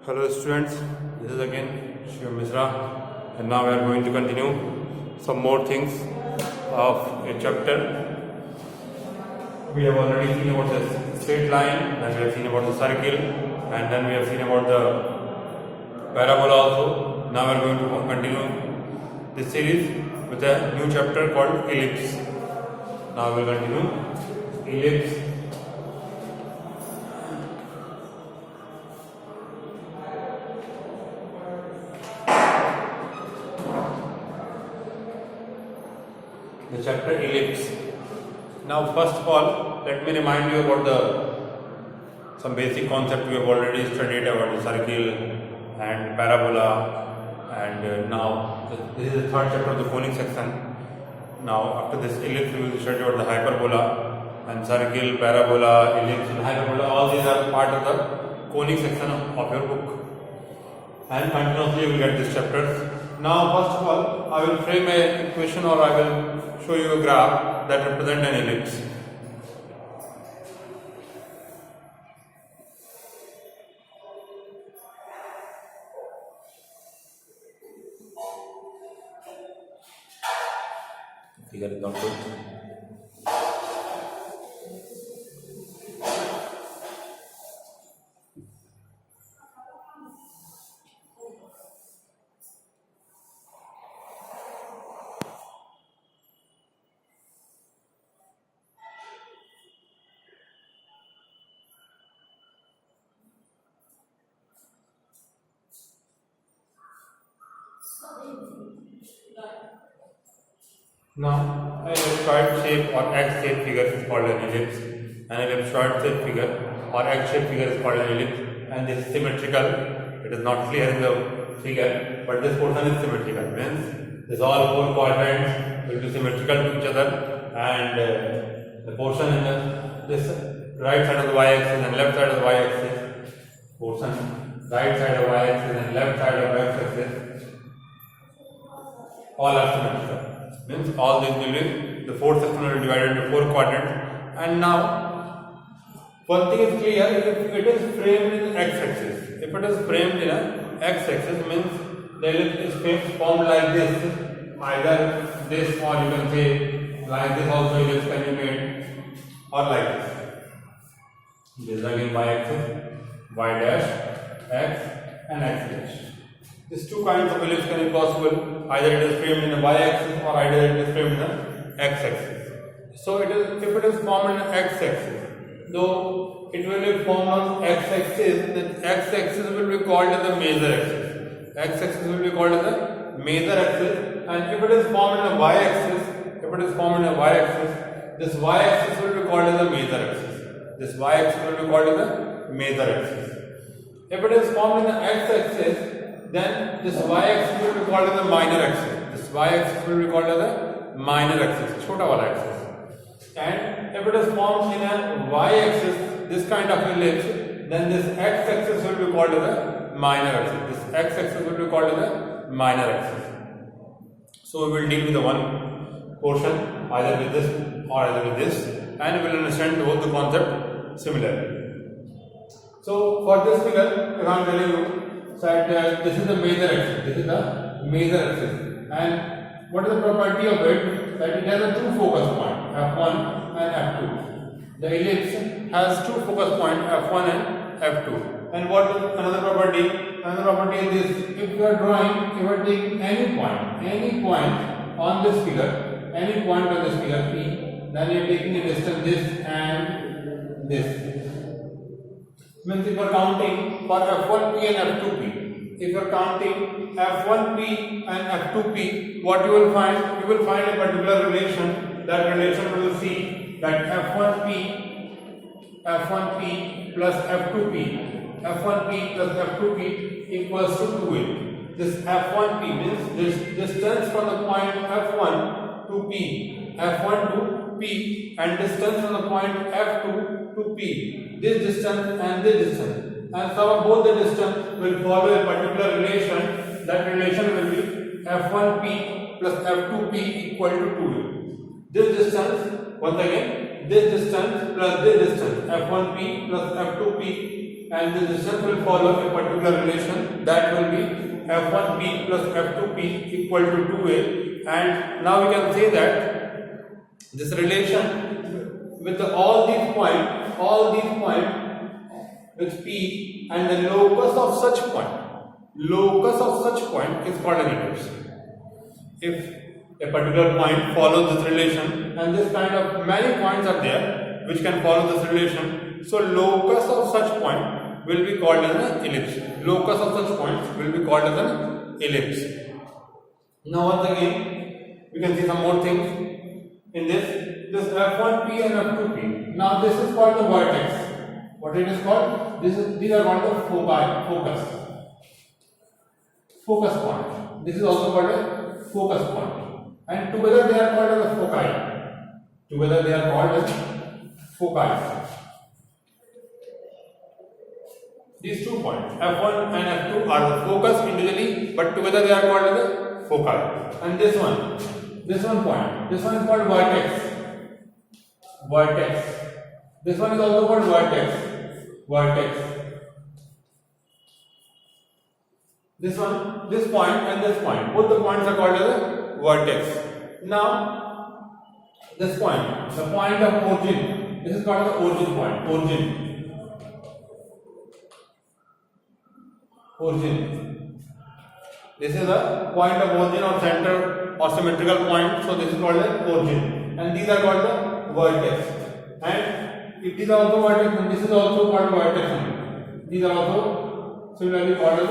Hello students, this is again Shiv Misra, and now we are going to continue some more things of a chapter. We have already seen about the straight line, then we have seen about the circle, and then we have seen about the parabola also. Now we are going to continue this series with a new chapter called Ellipse. Now we will continue Ellipse. The chapter Ellipse. Now first of all, let me remind you about some basic concept we have already studied about the circle and parabola, and now this is the third chapter of the conic section. Now after this ellipse we will study about the hyperbola, and circle, parabola, ellipse and hyperbola, all these are part of the conic section of your book, and continuously you will get these chapters. Now first of all, I will frame a equation, or I will show you a graph that represents an ellipse. Figure is not good. Now, an ellipsoid shape or X-shaped figure is called an ellipse. An ellipsoid shaped figure or X-shaped figure is called an ellipse, and this is symmetrical. It is not clear in the figure, but this portion is symmetrical. Means this all four quadrants will be symmetrical to each other, and the portion in this right side of the y-axis and left side of the y-axis, portion right side of y-axis and left side of x-axis, all are symmetrical. Means all these will be, the fourth section will be divided into four quadrants. And now one thing is clear: if it is framed in x-axis, if it is framed in a x-axis, means the ellipse is formed like this, either this, or you can say like this also ellipse can be made, or like this. This is again y-axis, y dash, x and x dash. These two kinds of ellipse can be possible. Either it is framed in the y-axis or either it is framed in the x-axis. So if it is formed in the x-axis, though it will be formed on x-axis, then x-axis will be called as the major axis. X-axis will be called as the major axis, and if it is formed in the y-axis, this y-axis will be called as the major axis. This y-axis will be called as the major axis. If it is formed in the x-axis, then this y-axis will be called as the minor axis. This y-axis will be called as the minor axis, chota wala axis. And if it is formed in a y-axis, this kind of ellipse, then this x-axis will be called as the minor axis. This x-axis will be called as the minor axis. So we will deal with the one portion either with this or either with this, and we will understand both the concept similarly. So for this figure, if I am telling you that this is the major axis, and what is the property of it? That it has a two focus point, f1 and f2. The ellipse has two focus points, f1 and f2. And what is another property? Another property is this: if you are taking any point on this figure, P, then you are taking a distance this and this. Means if you are counting for f1p and f2p, if you are counting f1p and f2p, what you will find? You will find a particular relation. That relation will see that f1p plus f2p equals to 2a. This f1p means this distance from the point f1 to p, and distance from the point f2 to p. This distance and this distance, and sum of both the distance will follow a particular relation. That relation will be f1p plus f2p equal to 2a. This distance, once again, this distance plus this distance, f1p plus f2p and the distance will follow a particular relation that will be f1p plus f2p equal to 2a, and now we can say that this relation with all these points with p and the locus of such point is called an ellipse. If a particular point follows this relation and this kind of many points are there which can follow this relation, so locus of such point will be called as an ellipse. Locus of such points will be called as an ellipse. Now once again we can see some more things in this f1p and f2p. Now this is called the vertex. What it is called? These are called the focus point. This is also called a focus point, and together they are called as foci. These 2 points f1 and f2 are the focus individually, but together they are called as the foci. And this one point, this one is called vertex. This one is also called vertex. This point and this point, both the points are called as a vertex. Now this point, the point of origin, this is called the origin point. Origin. This is a point of origin or center or symmetrical point, so this is called the origin, and these are called the vertex. And it is also vertex, and this is also called vertex. These are also similarly called as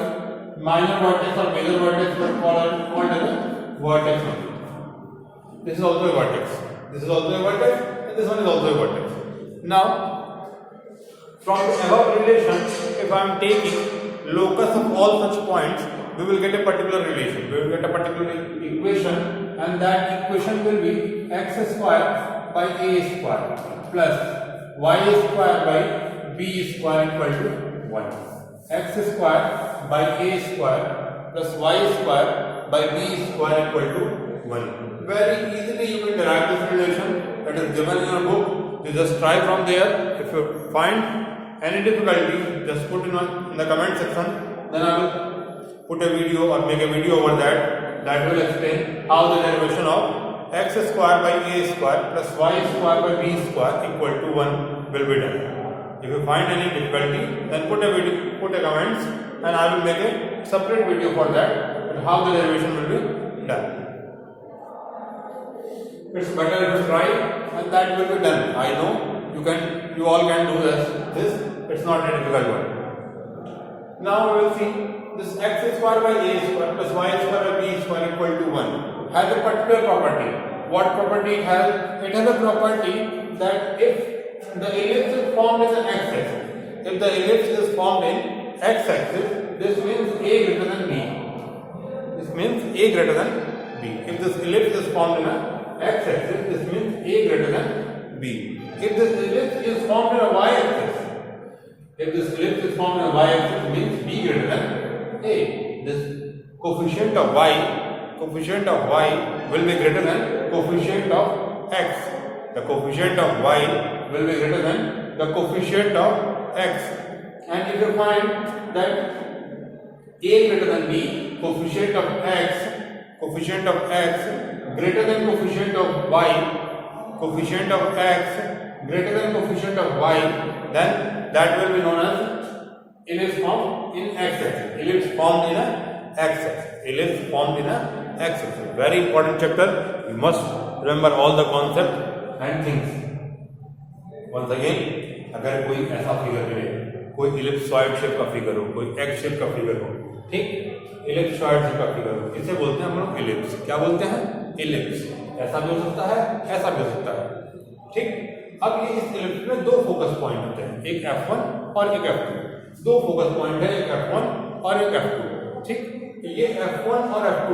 minor vertex or major vertex, but called as a vertex only. This is also a vertex. This is also a vertex, and this one is also a vertex. Now, from the above relation, if I am taking locus of all such points, we will get a particular relation. We will get a particular equation, and that equation will be x square by a square plus y square by b square equal to 1. X square by a square plus y square by b square equal to 1. Very easily you will derive this relation that is given in your book. You just try from there. If you find any difficulty, just put in the comment section, then I will put a video or make a video over that will explain how the derivation of x square by a square plus y square by b square equal to 1 will be done. If you find any difficulty, then put a comments, and I will make a separate video for that and how the derivation will be done. It's better if you try, and that will be done. I know you all can do this. It's not a difficult one. Now we will see this x square by a square plus y square by b square equal to 1 has a particular property. What property it has? It has a property that if the ellipse is formed as an x-axis, if the ellipse is formed in x-axis, this means a greater than b. This means a greater than b. If this ellipse is formed in an x-axis, this means a greater than b. If this ellipse is formed in a y-axis, it means b greater than a. This coefficient of y will be greater than coefficient of x. The coefficient of y will be greater than the coefficient of x. And if you find that a greater than b, coefficient of x greater than coefficient of y, coefficient of x greater than coefficient of y, then that will be known as ellipse formed in x-axis. Ellipse formed in a x-axis. Very important chapter. You must remember all the concept and things. Once again, अगर कोई ऐसा figure मिले, कोई ellipsoid shape का figure हो, कोई x shape का figure हो, ठीक, ellipsoid शेप का फिगर हो, इसे बोलते हैं हम लोग ellipse. क्या बोलते हैं? ellipse. ऐसा भी हो सकता है, ऐसा भी हो सकता है, ठीक. अब ये इस ellipse में दो फोकस पॉइंट होते हैं, एक f1 और एक f2. दो फोकस पॉइंट है, एक f1 और एक f2, ठीक. ये f1 और f2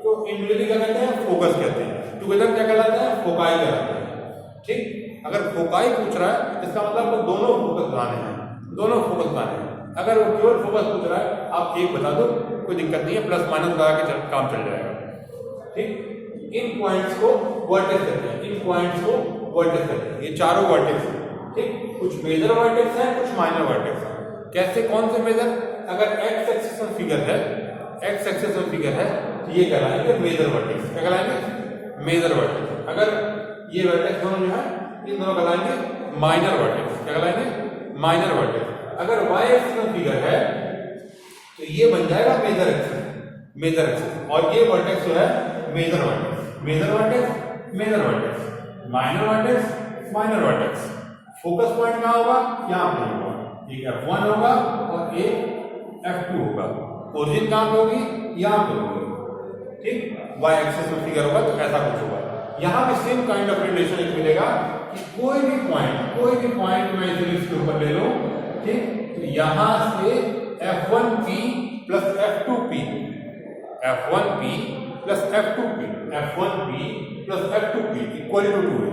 तो इंडिविजुअली क्या कहते हैं? फोकस कहते हैं. टुगेदर क्या कहलाते हैं? फोकाई कहलाते हैं, ठीक. अगर फोकाई पूछ रहा है, इसका मतलब वो दोनों फोकस बनाने हैं. अगर वो केवल फोकस पूछ रहा है, आप एक बता दो, कोई दिक्कत नहीं है, प्लस माइनस लगा के काम चल जाएगा, ठीक. इन पॉइंट्स को वर्टेक्स कहते हैं, ये चारों वर्टेक्स हैं, ठीक. कुछ मेजर वर्टेक्स हैं, कुछ माइनर वर्टेक्स हैं. कैसे, कौन से मेजर? अगर एक्स एक्सिस में फिगर है, एक्स एक्सिस में फिगर है, ये कहलाएंगे मेजर वर्टेक्स। क्या कहलाएंगे? Major vertex. अगर ये वर्टेक्स दोनों जो है, इन दोनों कहलाएंगे माइनर वर्टेक्स। क्या कहलाएंगे? Minor vertex. अगर वाई एक्सिस में फिगर है तो ये बन जाएगा मेजर एक्सिस, मेजर एक्सिस। और ये वर्टेक्स जो है major vertex, major vertex, major vertex, minor vertex, minor vertex. Focus point कहाँ होगा? यहाँ पे होगा। एक F1 होगा और एक F2 होगा। ओरिजिन कहाँ पे होगी? यहाँ पे होगी। ठीक, वाई एक्सिस में फिगर होगा तो ऐसा कुछ होगा। यहाँ भी सेम काइंड ऑफ रिलेशन एक मिलेगा कि कोई भी पॉइंट मैं इसे इसके ऊपर ले लूं, ठीक, तो यहाँ से F1P plus F2P, F1P plus F2P, F1P plus F2P equal to 2 है।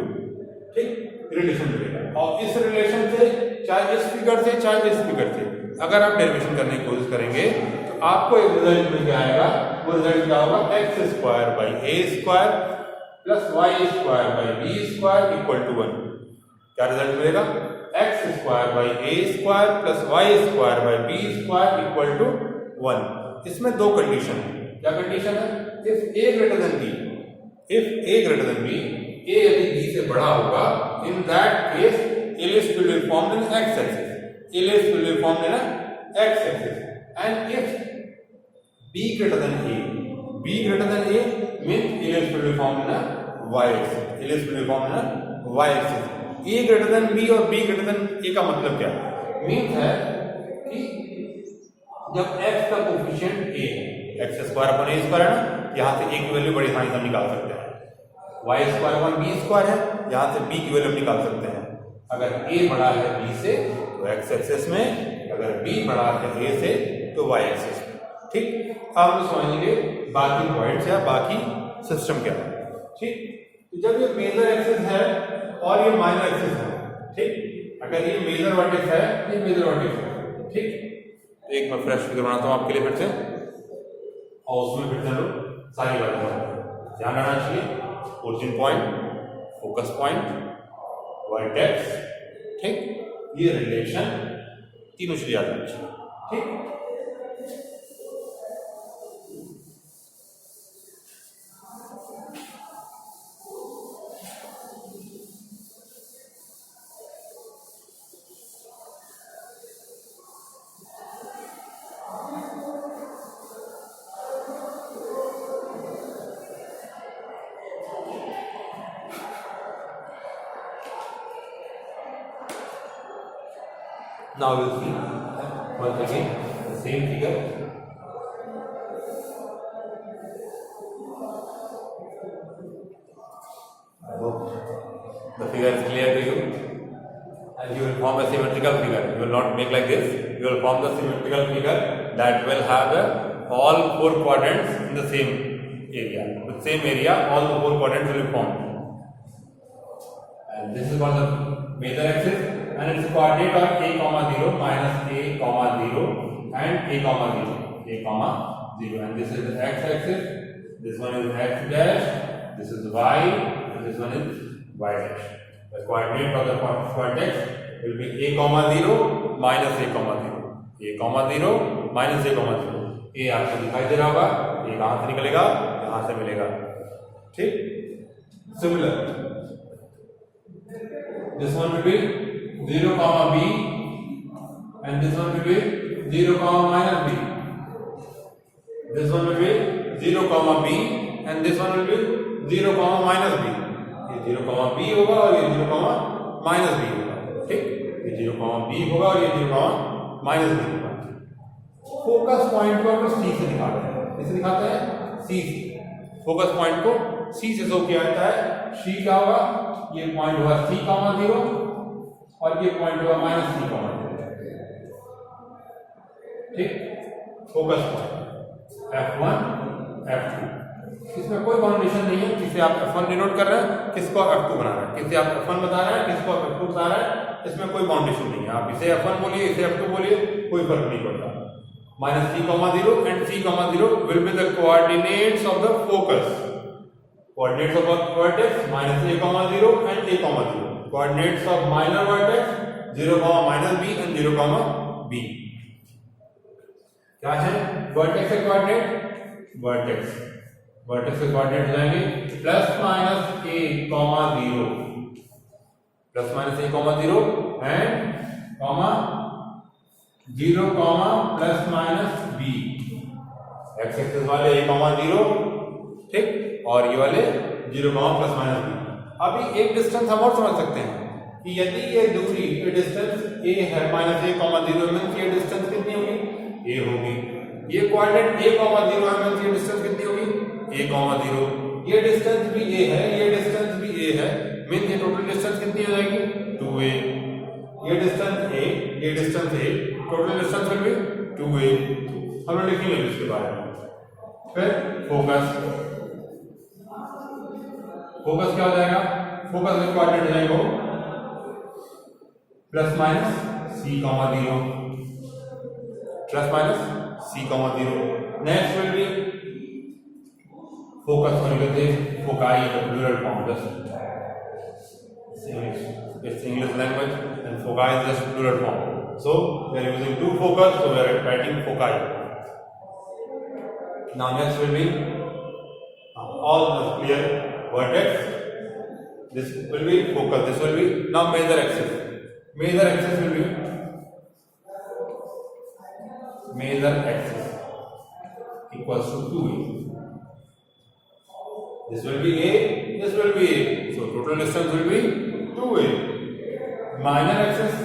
ठीक, रिलेशन मिलेगा। और इस रिलेशन से चाहे इस फिगर से चाहे इस फिगर से अगर आप डेरिवेशन करने की कोशिश करेंगे तो आपको एक रिजल्ट मिल जाएगा। वो रिजल्ट क्या होगा? X square by A square plus Y square by B square equal to 1। क्या रिजल्ट मिलेगा? X square by A square plus Y square by B square equal to 1। इसमें दो कंडीशन है। क्या कंडीशन है? If A greater than B, if A greater than B, A यदि B से बड़ा होगा, in that case ellipse will be formed in x axis, ellipse will be formed in x axis, and if b greater than a, b greater than a means ellipse will be formed in y axis, ellipse will be formed in y axis. a greater than b और b greater than a का मतलब क्या है? Means है कि जब x का coefficient a है, x square upon a square है ना, यहाँ से a की वैल्यू बड़ी आसानी से निकाल सकते हैं। y square upon b square है, यहाँ से b की वैल्यू निकाल सकते हैं। अगर a बड़ा है b से तो x एक्सिस में, अगर b बड़ा है a से तो y एक्सिस में। ठीक, अब हम समझेंगे बाकी पॉइंट्स या बाकी सिस्टम क्या है। ठीक, तो जब ये मेजर एक्सिस है और ये माइनर एक्सिस है, ठीक, अगर ये मेजर वर्टेक्स है, ये मेजर वर्टेक्स है। ठीक, तो एक मैं फ्रेश फिगर बनाता हूँ आपके लिए फिर से, और उसमें फिर से लोग सारी बातें ध्यान रखना चाहिए। Origin point, focus point, vertex, ठीक, ये रिलेशन तीनों चीजें याद रखनी चाहिए। ठीक, now we'll see once again the same figure. I hope the figure is clear to you, and you will form a symmetrical figure. You will not make like this. You will form the symmetrical figure that will have all four quadrants in the same area. With same area, all the four quadrants will be formed. And this is called the major axis, and its coordinate are a comma 0 minus a comma 0 and a comma 0, a comma 0, and this is the x axis, this one is x dash, this is y, and this one is y dash. The coordinate of the vertex will be a comma 0 minus a comma 0, a comma 0 minus a comma 0. a आपको दिखाई दे रहा होगा, a कहाँ से निकलेगा? यहाँ से मिलेगा। ठीक, similar this one will be 0 comma b, and this one will be 0 comma minus b. This one will be 0 comma b, and this one will be 0 comma minus b. ये 0 comma b होगा और ये 0 comma minus b होगा। ठीक, ये 0 comma b होगा और ये 0 comma minus b होगा। फोकस पॉइंट को हम c से दिखाते हैं। किसे दिखाते हैं? c से। फोकस पॉइंट को c से शो किया जाता है। c क्या होगा? ये पॉइंट होगा c comma 0 और ये पॉइंट होगा माइनस c comma 0। ठीक, फोकस पॉइंट f1 f2, इसमें कोई बाउंडेशन नहीं है। किसे आप f1 डिनोट कर रहे हैं, किसको f2 बना रहे हैं, किसे आप f1 बता रहे हैं, किसको आप f2 बता रहे हैं, इसमें कोई बाउंडेशन नहीं है। आप इसे f1 बोलिए, इसे f2 बोलिए, कोई फर्क नहीं पड़ता। Minus c comma 0 and c comma 0 will be the coordinates of the focus. Coordinates of vertex minus a comma 0 and a comma 0. Coordinates of minor vertex 0 comma minus b and 0 comma b. क्या है? Vertex के coordinate, vertex के coordinate हो जाएंगे plus minus a comma 0, plus minus a comma 0 and comma 0 comma plus minus b, x axis वाले a comma 0, ठीक, और ये वाले 0 कॉमा प्लस माइनस बी। अभी एक डिस्टेंस हम और समझ सकते हैं कि यदि ये दूरी, ये डिस्टेंस a है माइनस ए कॉमा 0 मीन्स ये डिस्टेंस कितनी होगी? a होगी। ये कोऑर्डिनेट a कॉमा 0 है मीन्स ये डिस्टेंस कितनी होगी? a comma 0। ये डिस्टेंस भी a है, ये डिस्टेंस भी a है मीन्स ये टोटल डिस्टेंस कितनी हो जाएगी? 2a। ये डिस्टेंस a, ये distance a, total distance will be 2a। हम लोग लिखेंगे इसके बारे में। फिर फोकस, फोकस क्या हो जाएगा? फोकस के कोऑर्डिनेट हो जाएगा plus minus c comma 0, plus minus c comma 0। Next will be focus को लिखते हैं foci the plural form, just it's English language and foci is just plural form. So we are using two focus, so we are writing foci. Now next will be all the clear vertex. This will be focus. This will be now major axis. Major axis will be major axis equals to 2a. This will be a. This will be a. So total distance will be 2a. Minor axis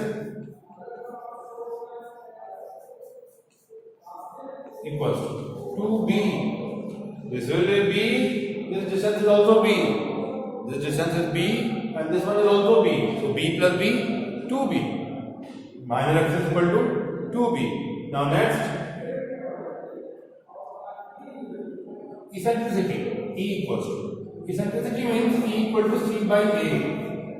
equals to 2b. This will be b. This distance is also b. This distance is b and this one is also b. So b plus b, 2b. Minor axis equal to 2b. Now next, eccentricity. E equals to. Eccentricity means E equal to C by A.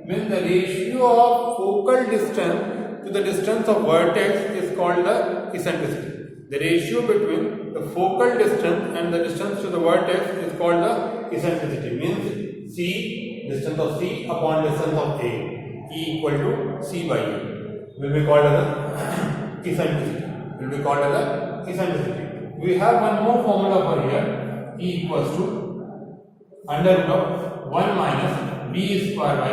Means the ratio of focal distance to the distance of vertex is called the eccentricity. The ratio between the focal distance and the distance to the vertex is called the eccentricity. Means C, distance of C upon distance of A. E equal to C by A. Will be called as the eccentricity. Will be called as the eccentricity. We have one more formula for here. E equals to under root of 1 minus b square by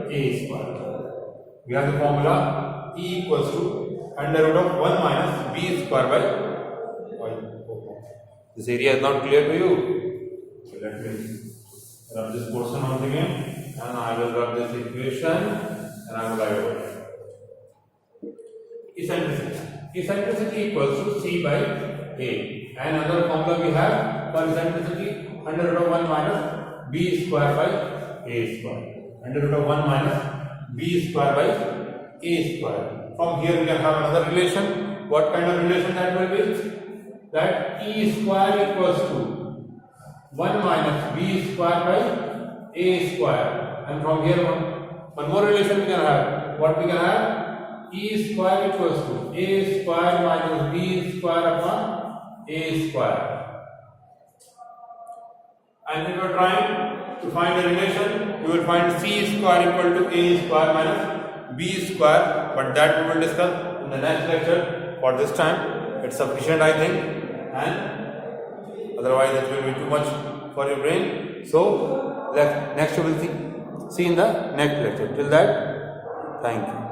a square. We have the formula E equals to under root of 1 minus b square by y. This area is not clear to you? So let me rub this portion once again and I will rub this equation and I will write over it. Eccentricity. Eccentricity equals to c by a. And another formula we have for eccentricity under root of 1 minus b square by a square. Under root of 1 minus b square by a square. From here we can have another relation. What kind of relation that will be? That e square equals to 1 minus b square by a square. And from here one more relation we can have. What we can have? E square equals to a square minus b square upon a square. And if you are trying to find a relation, you will find c square equal to a square minus b square, but that we will discuss in the next lecture. For this time, it's sufficient, I think, and otherwise it will be too much for your brain. So, next you will see in the next lecture. Till that, thank you.